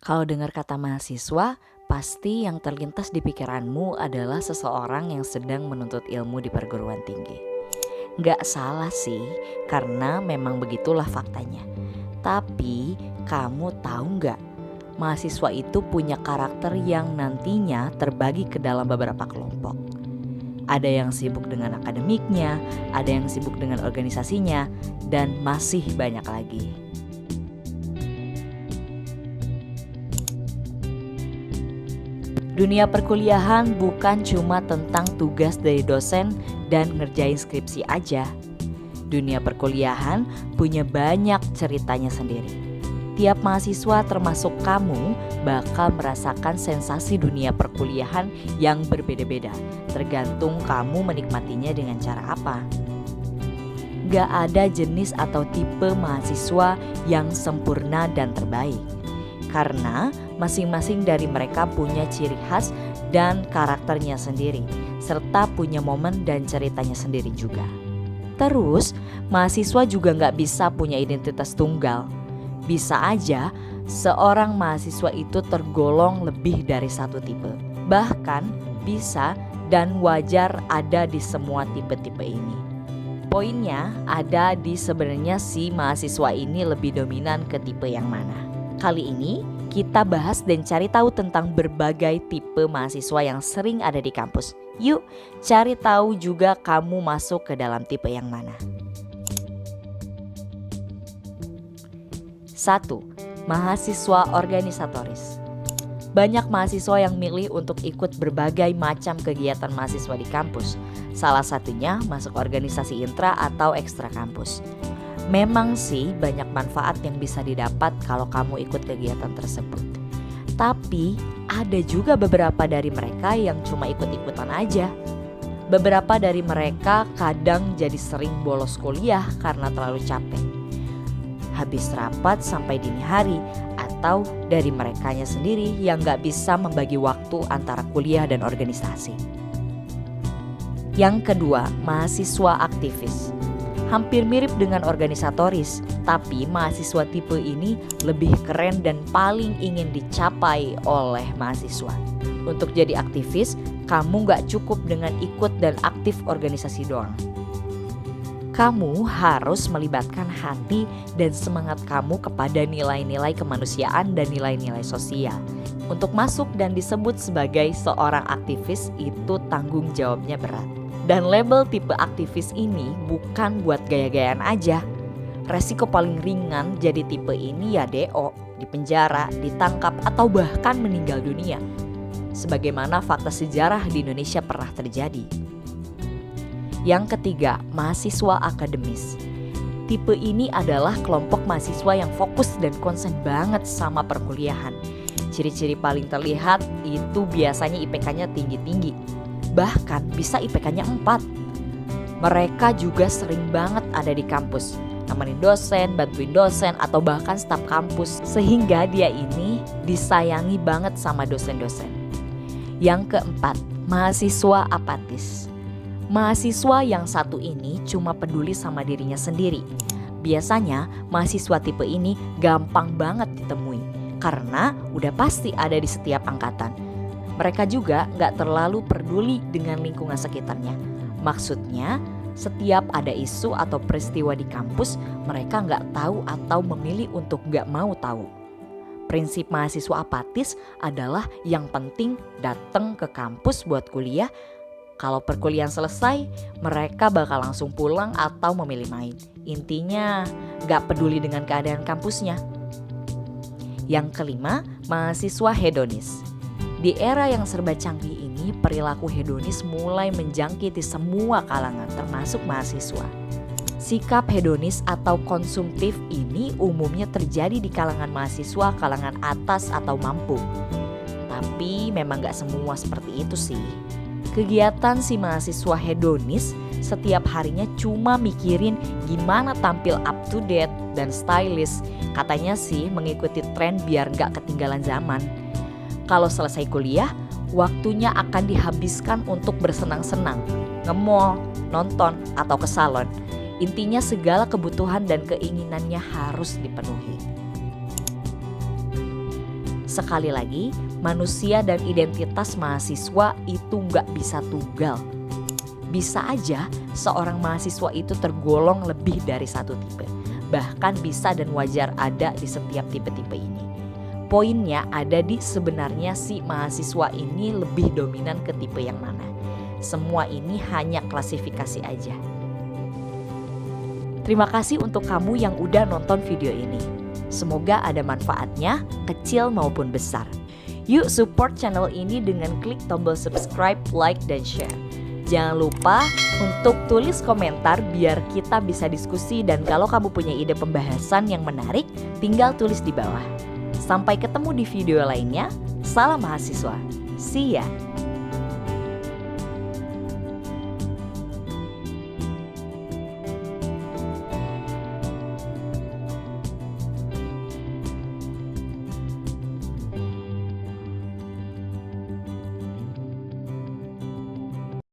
Kalau dengar kata mahasiswa, pasti yang terlintas di pikiranmu adalah seseorang yang sedang menuntut ilmu di perguruan tinggi. Nggak salah sih, karena memang begitulah faktanya. Tapi kamu tahu nggak, mahasiswa itu punya karakter yang nantinya terbagi ke dalam beberapa kelompok. Ada yang sibuk dengan akademiknya, ada yang sibuk dengan organisasinya, dan masih banyak lagi. Dunia perkuliahan bukan cuma tentang tugas dari dosen dan ngerjain skripsi aja. Dunia perkuliahan punya banyak ceritanya sendiri. Tiap mahasiswa termasuk kamu bakal merasakan sensasi dunia perkuliahan yang berbeda-beda, tergantung kamu menikmatinya dengan cara apa. Gak ada jenis atau tipe mahasiswa yang sempurna dan terbaik, karena masing-masing dari mereka punya ciri khas dan karakternya sendiri, serta punya momen dan ceritanya sendiri juga. Terus, mahasiswa juga gak bisa punya identitas tunggal. Bisa aja seorang mahasiswa itu tergolong lebih dari satu tipe. Bahkan bisa dan wajar ada di semua tipe-tipe ini. Poinnya ada di sebenarnya si mahasiswa ini lebih dominan ke tipe yang mana. Kali ini kita bahas dan cari tahu tentang berbagai tipe mahasiswa yang sering ada di kampus. Yuk cari tahu juga kamu masuk ke dalam tipe yang mana. 1. Mahasiswa organisatoris. Banyak mahasiswa yang milih untuk ikut berbagai macam kegiatan mahasiswa di kampus. Salah satunya masuk organisasi intra atau ekstra kampus. Memang sih banyak manfaat yang bisa didapat kalau kamu ikut kegiatan tersebut. Tapi ada juga beberapa dari mereka yang cuma ikut-ikutan aja. Beberapa dari mereka kadang jadi sering bolos kuliah karena terlalu capek. Habis rapat sampai dini hari, atau dari merekanya sendiri yang gak bisa membagi waktu antara kuliah dan organisasi. Yang kedua, mahasiswa aktivis. Hampir mirip dengan organisatoris, tapi mahasiswa tipe ini lebih keren dan paling ingin dicapai oleh mahasiswa. Untuk jadi aktivis, kamu gak cukup dengan ikut dan aktif organisasi doang. Kamu harus melibatkan hati dan semangat kamu kepada nilai-nilai kemanusiaan dan nilai-nilai sosial. Untuk masuk dan disebut sebagai seorang aktivis itu tanggung jawabnya berat. Dan label tipe aktivis ini bukan buat gaya-gayaan aja. Resiko paling ringan jadi tipe ini ya DO, dipenjara, ditangkap atau bahkan meninggal dunia. Sebagaimana fakta sejarah di Indonesia pernah terjadi. Yang ketiga, mahasiswa akademis. Tipe ini adalah kelompok mahasiswa yang fokus dan konsen banget sama perkuliahan. Ciri-ciri paling terlihat itu biasanya IPK-nya tinggi-tinggi. Bahkan bisa IPK-nya 4. Mereka juga sering banget ada di kampus, nemenin dosen, bantuin dosen, atau bahkan staf kampus. Sehingga dia ini disayangi banget sama dosen-dosen. Yang keempat, mahasiswa apatis. Mahasiswa yang satu ini cuma peduli sama dirinya sendiri. Biasanya mahasiswa tipe ini gampang banget ditemui karena udah pasti ada di setiap angkatan. Mereka juga gak terlalu peduli dengan lingkungan sekitarnya. Maksudnya setiap ada isu atau peristiwa di kampus, mereka gak tahu atau memilih untuk gak mau tahu. Prinsip mahasiswa apatis adalah yang penting datang ke kampus buat kuliah. Kalau perkuliahan selesai, mereka bakal langsung pulang atau memilih main. Intinya, gak peduli dengan keadaan kampusnya. Yang kelima, mahasiswa hedonis. Di era yang serba canggih ini, perilaku hedonis mulai menjangkiti semua kalangan, termasuk mahasiswa. Sikap hedonis atau konsumtif ini umumnya terjadi di kalangan mahasiswa kalangan atas atau mampu. Tapi memang gak semua seperti itu sih. Kegiatan si mahasiswa hedonis setiap harinya cuma mikirin gimana tampil up to date dan stylish. Katanya sih mengikuti tren biar gak ketinggalan zaman. Kalau selesai kuliah, waktunya akan dihabiskan untuk bersenang-senang, nge-mall, nonton, atau ke salon. Intinya segala kebutuhan dan keinginannya harus dipenuhi. Sekali lagi, manusia dan identitas mahasiswa itu nggak bisa tunggal. Bisa aja seorang mahasiswa itu tergolong lebih dari satu tipe. Bahkan bisa dan wajar ada di setiap tipe-tipe ini. Poinnya ada di sebenarnya si mahasiswa ini lebih dominan ke tipe yang mana. Semua ini hanya klasifikasi aja. Terima kasih untuk kamu yang udah nonton video ini. Semoga ada manfaatnya, kecil maupun besar. Yuk support channel ini dengan klik tombol subscribe, like, dan share. Jangan lupa untuk tulis komentar biar kita bisa diskusi, dan kalau kamu punya ide pembahasan yang menarik, tinggal tulis di bawah. Sampai ketemu di video lainnya. Salam mahasiswa. See ya.